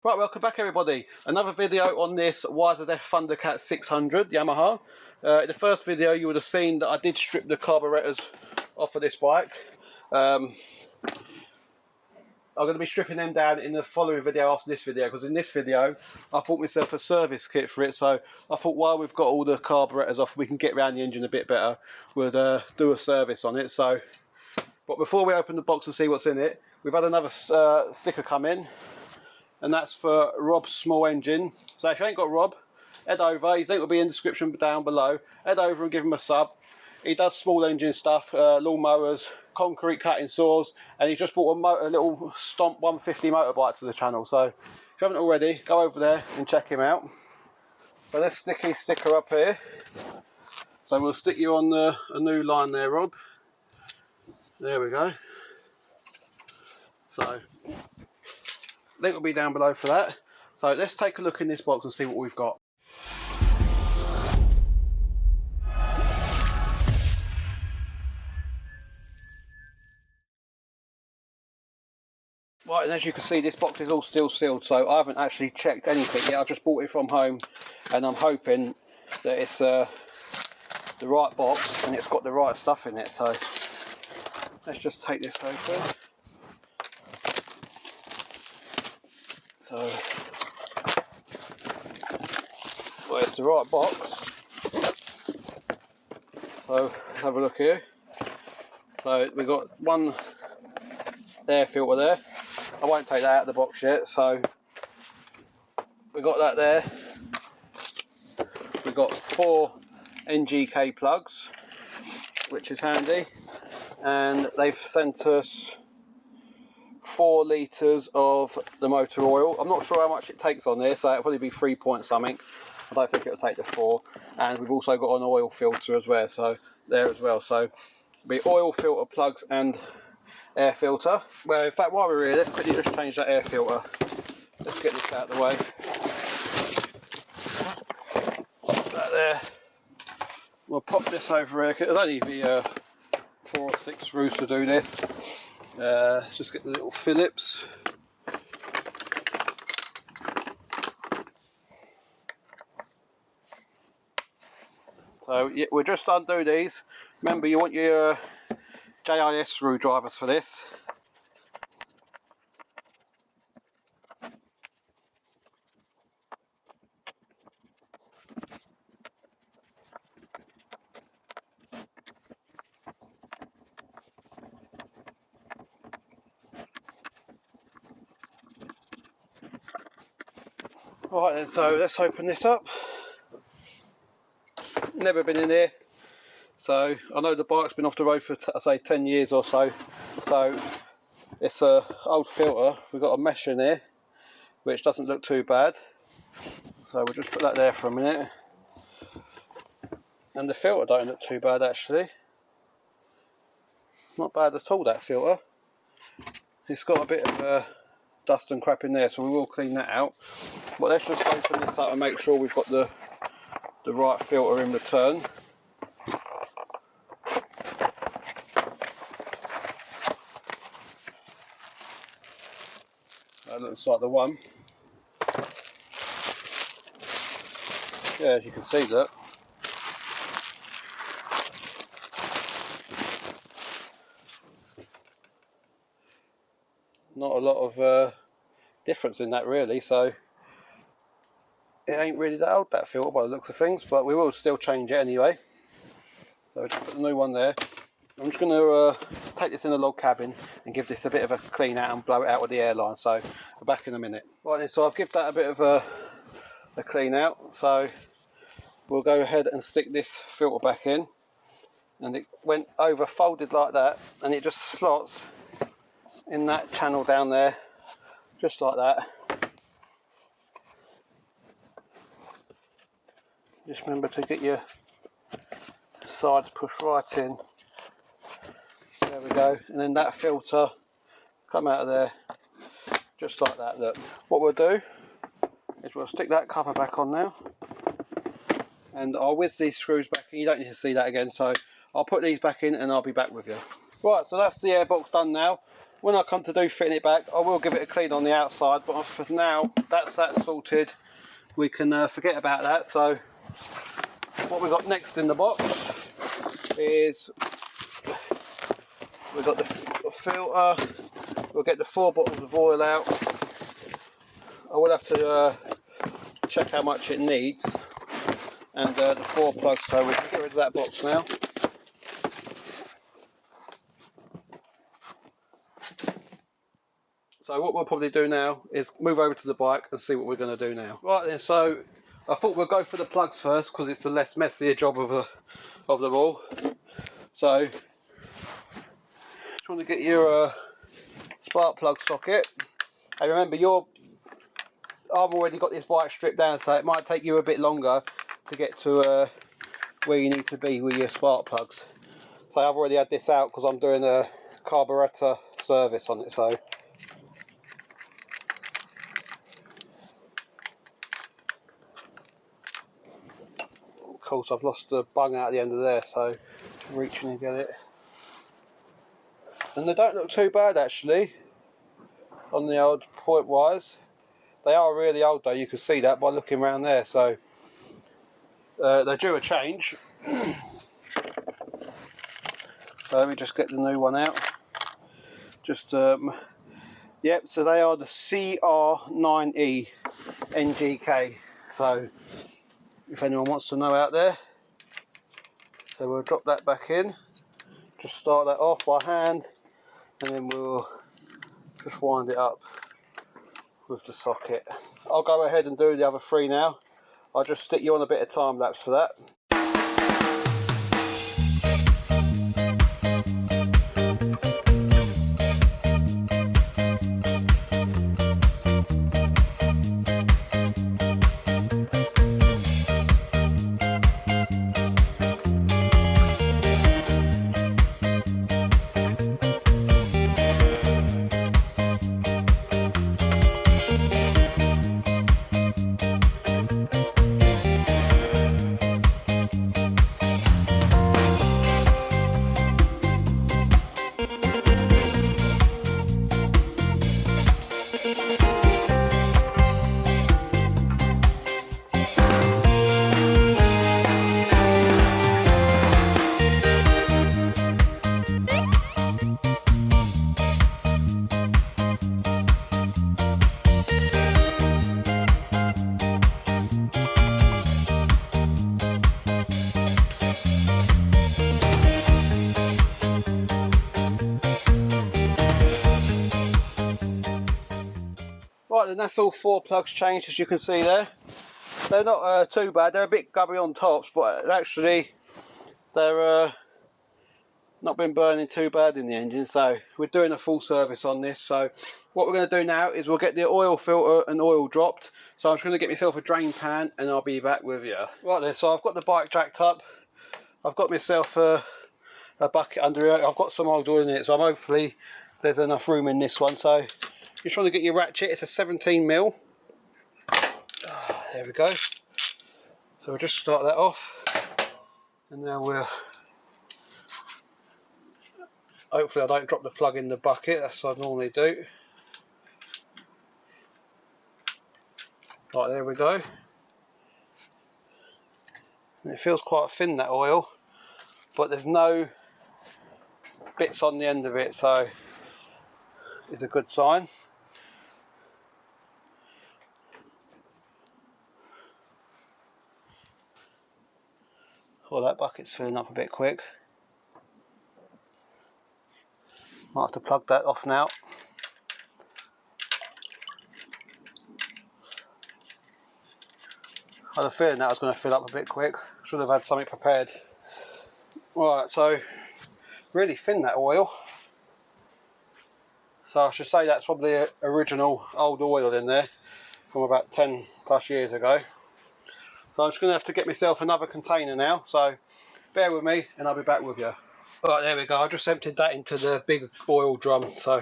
Right, welcome back everybody. Another video on this YZF Thundercat 600 Yamaha. In the first video you would have seen that I did strip the carburetors off of this bike. I'm going to be stripping them down in the following video after this video, because in this video I bought myself a service kit for it, so I thought while we've got all the carburetors off we can get around the engine a bit better. We'll do a service on it. But before we open the box and see what's in it, we've had another sticker come in. And that's for Rob's small engine. So if you ain't got Rob, head over. His link will be in the description down below. Head over and give him a sub. He does small engine stuff, lawn mowers, concrete cutting saws, and he's just bought a little Stomp 150 motorbike to the channel. So if you haven't already, go over there and check him out. So let's stick his sticker up here. So we'll stick you on a new line there, Rob. There we go. So link will be down below for that. So let's take a look in this box and see what we've got. Right, and as you can see, this box is all still sealed, so I haven't actually checked anything yet. I've just bought it from home, and I'm hoping that it's the right box and it's got the right stuff in it. So let's just take this open. So, well, it's the right box. So, have a look here. So, we've got one air filter there. I won't take that out of the box yet. So, we've got that there. We've got 4 NGK plugs, which is handy. And they've sent us 4 litres of the motor oil. I'm not sure how much it takes on there, so it'll probably be 3 point something. I don't think it'll take the 4. And we've also got an oil filter as well, so there as well. So be oil filter, plugs and air filter. Well, in fact, while we're here, let's quickly just change that air filter. Let's get this out of the way. Pop that there. We'll pop this over here. It'll only be 4 or 6 screws to do this. Let's just get the little Phillips. So yeah, we'll just undo these. Remember, you want your JIS screwdrivers for this. Right then, so let's open this up. Never been in here, so I know the bike's been off the road for say 10 years or so. So it's a old filter. We've got a mesh in here, which doesn't look too bad. So we'll just put that there for a minute. And the filter don't look too bad actually. Not bad at all, that filter. It's got a bit of dust and crap in there, so we will clean that out. But let's just open this up and make sure we've got the right filter in return. That looks like the one. Yeah, as you can see, look. Not a lot of difference in that really, so it ain't really that old, that filter, by the looks of things, but we will still change it anyway. So just put the new one there. I'm just going to take this in the log cabin and give this a bit of a clean out and blow it out with the airline. So we're back in a minute. Right then, so I've given that a bit of a clean out. So we'll go ahead and stick this filter back in. And it went over folded like that, and it just slots in that channel down there, just like that. Just remember to get your sides pushed right in. There we go. And then that filter come out of there just like that. Look, what we'll do is we'll stick that cover back on now, and I'll whiz these screws back in. You don't need to see that again, so I'll put these back in and I'll be back with you. Right, so that's the airbox done now. when I come to do fitting it back, I will give it a clean on the outside, but for now that's that sorted. We can forget about that. So what we've got next in the box is we've got the filter. We'll get the 4 bottles of oil out. I will have to check how much it needs, and the 4 plugs, so we can get rid of that box now. So what we'll probably do now is move over to the bike and see what we're going to do now. Right then, so I thought we'll go for the plugs first because it's the less messier job of them all. So just want to get your spark plug socket, and remember I've already got this bike stripped down, so it might take you a bit longer to get to where you need to be with your spark plugs. So I've already had this out because I'm doing a carburetor service on it. So of course I've lost the bung out at the end of there, so I'm reaching to get it. And they don't look too bad actually on the old point wires. They are really old though, you can see that by looking around there, so they're due a change. So let me just get the new one out. Just yep, so they are the CR9E NGK, so if anyone wants to know out there. So we'll drop that back in, just start that off by hand, and then we'll just wind it up with the socket. I'll go ahead and do the other 3 now. I'll just stick you on a bit of time lapse for that. Right then, that's all 4 plugs changed, as you can see there. They're not too bad, they're a bit gubby on tops, but actually they're not been burning too bad in the engine. So we're doing a full service on this. So what we're going to do now is we'll get the oil filter and oil dropped. So I'm just going to get myself a drain pan and I'll be back with you. Right then, so I've got the bike jacked up. I've got myself a bucket under here. I've got some old oil in it, so hopefully there's enough room in this one. So just trying to get your ratchet. It's a 17mm. There we go. So we'll just start that off, and now we'll hopefully I don't drop the plug in the bucket. That's what I normally do. Right, there we go. And it feels quite thin, that oil, but there's no bits on the end of it, so it's a good sign. Oh, that bucket's filling up a bit quick. Might have to plug that off now. I had a feeling that was going to fill up a bit quick. Should have had something prepared. Right, so really thin, that oil. So I should say that's probably original old oil in there from about 10 plus years ago. So I'm just going to have to get myself another container now, so bear with me and I'll be back with you. Right, there we go. I just emptied that into the big oil drum, so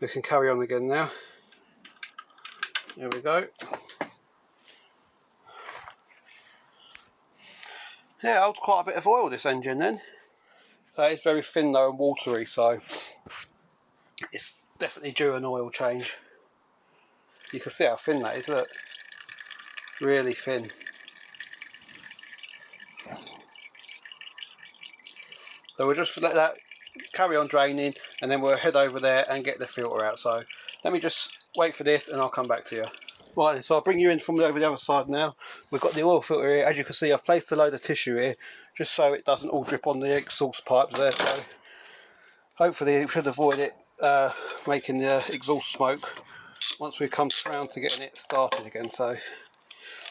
we can carry on again now. There we go. Yeah, it holds quite a bit of oil, this engine then. So it's very thin though and watery, so it's definitely due an oil change. You can see how thin that is, look, really thin. So we'll just let that carry on draining, and then we'll head over there and get the filter out. So let me just wait for this and I'll come back to you. Right, so I'll bring you in from over the other side now. We've got the oil filter here. As you can see, I've placed a load of tissue here just so it doesn't all drip on the exhaust pipes there. So hopefully it should avoid it making the exhaust smoke once we come around to getting it started again. So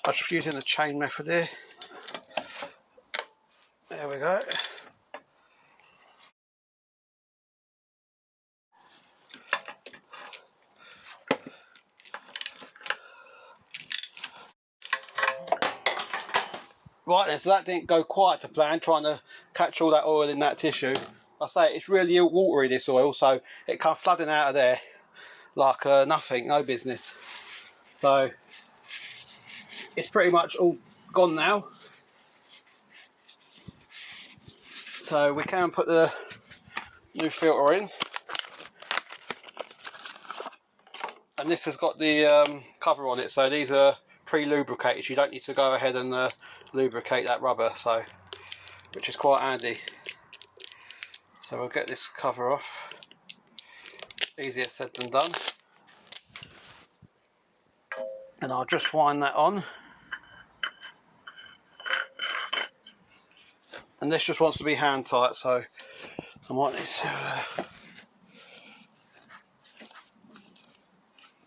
I'm just using the chain method here. There we go. Right then, so that didn't go quite to plan, trying to catch all that oil in that tissue. I say it's really watery, this oil, so it comes flooding out of there like nothing, no business. So it's pretty much all gone now. So we can put the new filter in. And this has got the cover on it, so these are pre-lubricated. You don't need to go ahead and lubricate that rubber, so which is quite handy. So we'll get this cover off. Easier said than done. And I'll just wind that on. And this just wants to be hand tight, so I might need to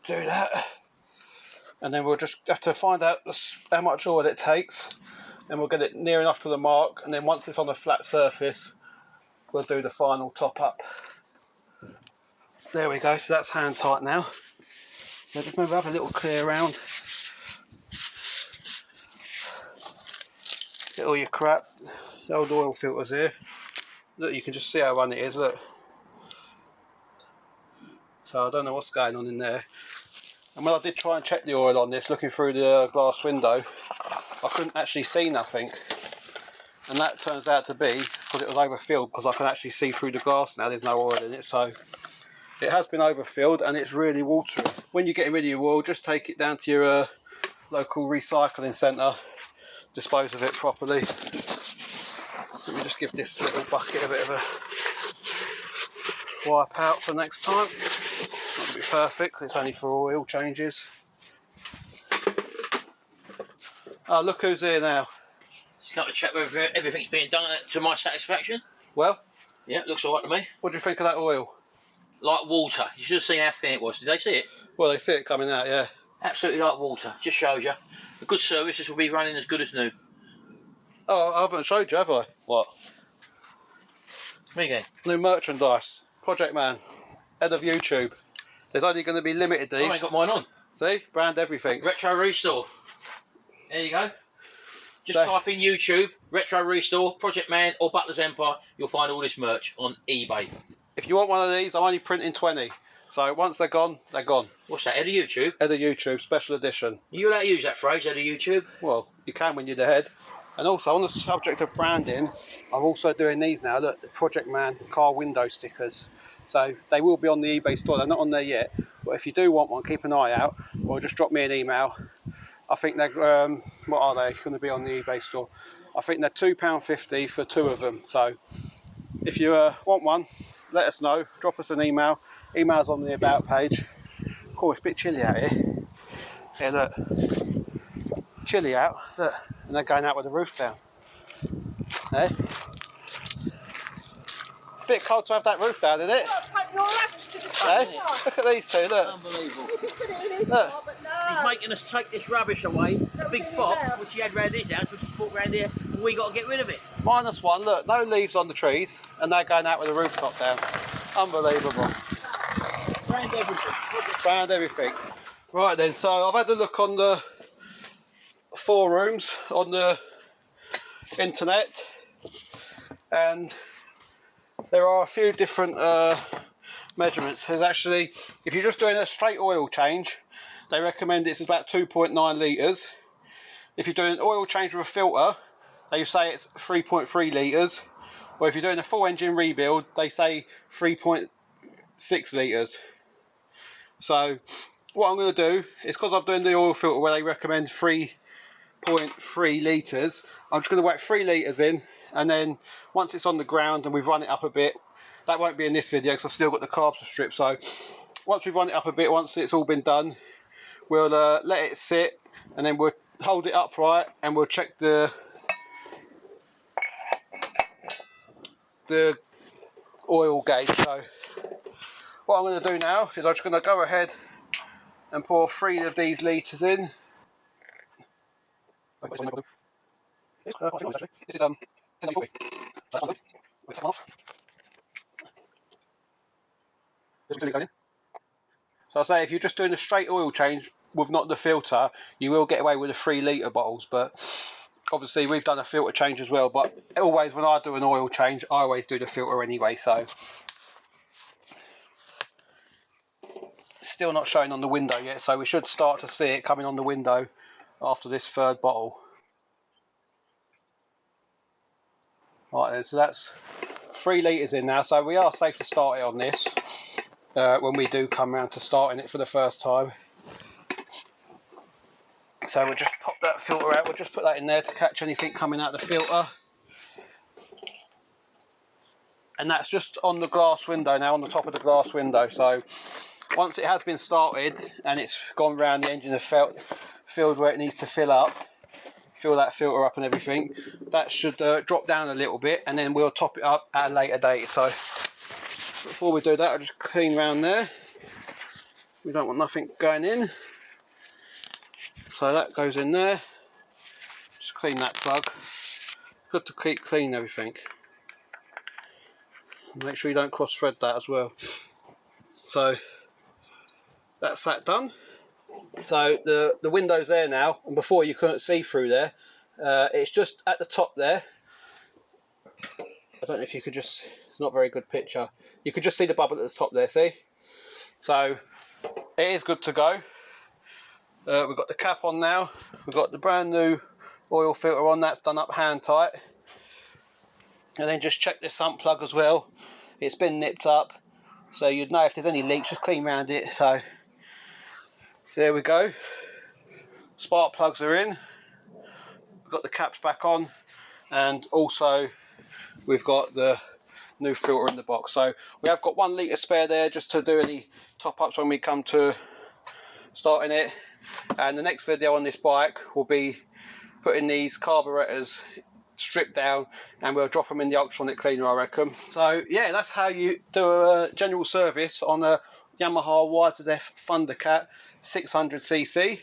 do that. And then we'll just have to find out how much oil it takes, and we'll get it near enough to the mark, and then once it's on a flat surface we'll do the final top up. There we go, so that's hand tight now. So just maybe have a little clear around, get all your crap. The old oil filters here, look, you can just see how run it is, look. So I don't know what's going on in there. And when I did try and check the oil on this, looking through the glass window, I couldn't actually see nothing. And that turns out to be because it was overfilled, because I can actually see through the glass now, there's no oil in it. So it has been overfilled and it's really watery. When you're getting rid of your oil, just take it down to your local recycling centre, dispose of it properly. Let me just give this little bucket a bit of a wipe out for next time. Not be perfect, it's only for oil changes. Oh, look who's here now. Just come to check whether everything's being done to my satisfaction. Well? Yeah, looks alright to me. What do you think of that oil? Like water. You should have seen how thin it was. Did they see it? Well, they see it coming out, yeah. Absolutely like water. Just shows you. A good service, this will be running as good as new. Oh, I haven't showed you, have I? What? Me again. New merchandise. Project Man. Head of YouTube. There's only going to be limited these. I ain't got mine on. See? Brand everything. Retro Restore. There you go. Just type in YouTube, Retro Restore, Project Man or Butler's Empire. You'll find all this merch on eBay. If you want one of these, I'm only printing 20. So once they're gone, they're gone. What's that, head of YouTube? Head of YouTube, special edition. Are you allowed to use that phrase, head of YouTube? Well, you can when you're the head. And also, on the subject of branding, I'm also doing these now. Look, the Project Man car window stickers. So they will be on the eBay store. They're not on there yet. But if you do want one, keep an eye out. Or just drop me an email. I think they're, what are they going to be on the eBay store? I think they're £2.50 for 2 of them. So if you want one, let us know. Drop us an email. Email's on the About page. Cool, it's a bit chilly out here. Yeah, look. Chilly out. Look. And they're going out with the roof down. Eh? Bit cold to have that roof down, isn't it? Eh? Look at these two, look. Unbelievable. Look. He's making us take this rubbish away, a big box which he had round his house, which is brought round here, and we got to get rid of it. -1, look, no leaves on the trees, and they're going out with the rooftop down. Unbelievable. Round everything. Round everything. Right then, so I've had a look on the forums on the internet, and there are a few different measurements. There's actually, if you're just doing a straight oil change, they recommend it's about 2.9 litres. If you're doing an oil change with a filter, they say it's 3.3 litres. Or if you're doing a full engine rebuild, they say 3.3 6 litres. So what I'm going to do is, because I'm doing the oil filter where they recommend 3.3 litres, I'm just going to whack 3 litres in, and then once it's on the ground and we've run it up a bit, that won't be in this video because I've still got the carbs to strip. So once we've run it up a bit, once it's all been done, we'll let it sit, and then we'll hold it upright and we'll check the oil gauge. So what I'm going to do now is I'm just going to go ahead and pour 3 of these litres in. This is 1040. So I say, if you're just doing a straight oil change with not the filter, you will get away with the 3 litre bottles, but obviously we've done a filter change as well. But always when I do an oil change, I always do the filter anyway. So still not showing on the window yet, so we should start to see it coming on the window after this 3rd bottle. Right then, so that's 3 litres in now, so we are safe to start it on this when we do come round to starting it for the first time. So we'll just pop that filter out, we'll just put that in there to catch anything coming out of the filter. And that's just on the glass window now, on the top of the glass window. So once it has been started and it's gone round the engine and filled where it needs to fill up, fill that filter up and everything, that should drop down a little bit, and then we'll top it up at a later date. So before we do that, I'll just clean round there. We don't want nothing going in. So that goes in there. Just clean that plug. Good to keep clean everything. Make sure you don't cross thread that as well. So that's that done. So the window's there now, and before you couldn't see through there. It's just at the top there. I don't know if you could just, it's not a very good picture. You could just see the bubble at the top there, see? So it is good to go. We've got the cap on now. We've got the brand new oil filter on, that's done up hand tight. And then just check the sump plug as well. It's been nipped up, so you'd know if there's any leaks, just clean around it. So there we go. Spark plugs are in. We've got the caps back on, and also we've got the new filter in the box. So we have got 1 litre spare there just to do any top ups when we come to starting it. And the next video on this bike will be putting these carburetors stripped down, and we'll drop them in the ultrasonic cleaner, I reckon. So yeah, that's how you do a general service on a Yamaha YZF Thundercat 600cc.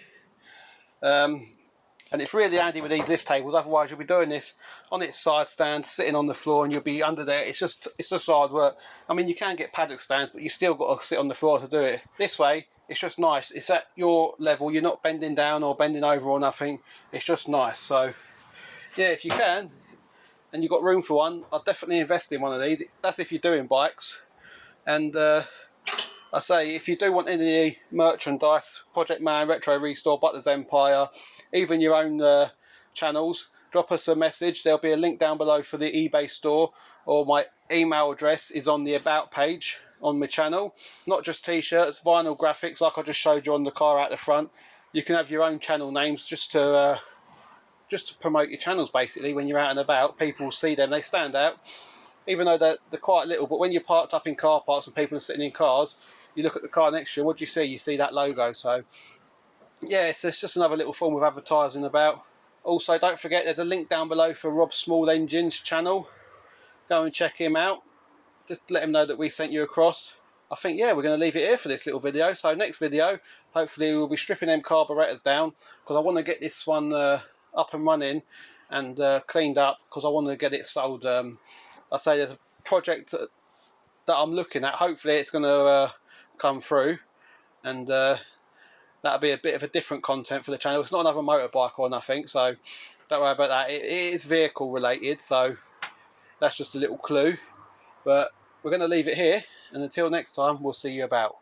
And it's really handy with these lift tables, otherwise you'll be doing this on its side stand, sitting on the floor, and you'll be under there. It's just hard work. I mean, you can get paddock stands, but you still got to sit on the floor to do it. This way, it's just nice. It's at your level. You're not bending down or bending over or nothing. It's just nice. So yeah, if you can, and you've got room for one, I'd definitely invest in one of these. That's if you're doing bikes. And I say, if you do want any merchandise, Project Man, Retro Restore, Butler's Empire, even your own channels, drop us a message. There'll be a link down below for the eBay store, or my email address is on the about page on my channel. Not just t-shirts, vinyl graphics like I just showed you on the car out the front. You can have your own channel names just to promote your channels. Basically, when you're out and about, people see them, they stand out, even though they're quite little. But when you're parked up in car parks and people are sitting in cars, you look at the car next to you, what do you see? You see that logo. So yeah, it's just another little form of advertising about. Also, don't forget, there's a link down below for Rob Small Engines channel. Go and check him out. Just let him know that we sent you across. I think, yeah, we're going to leave it here for this little video. So next video, hopefully we'll be stripping them carburetors down, because I want to get this one up and running and cleaned up, because I want to get it sold. I say there's a project that I'm looking at. Hopefully it's going to come through, and that'll be a bit of a different content for the channel. It's not another motorbike or nothing, so don't worry about that. It is vehicle related, so that's just a little clue. But we're going to leave it here, and until next time, we'll see you about.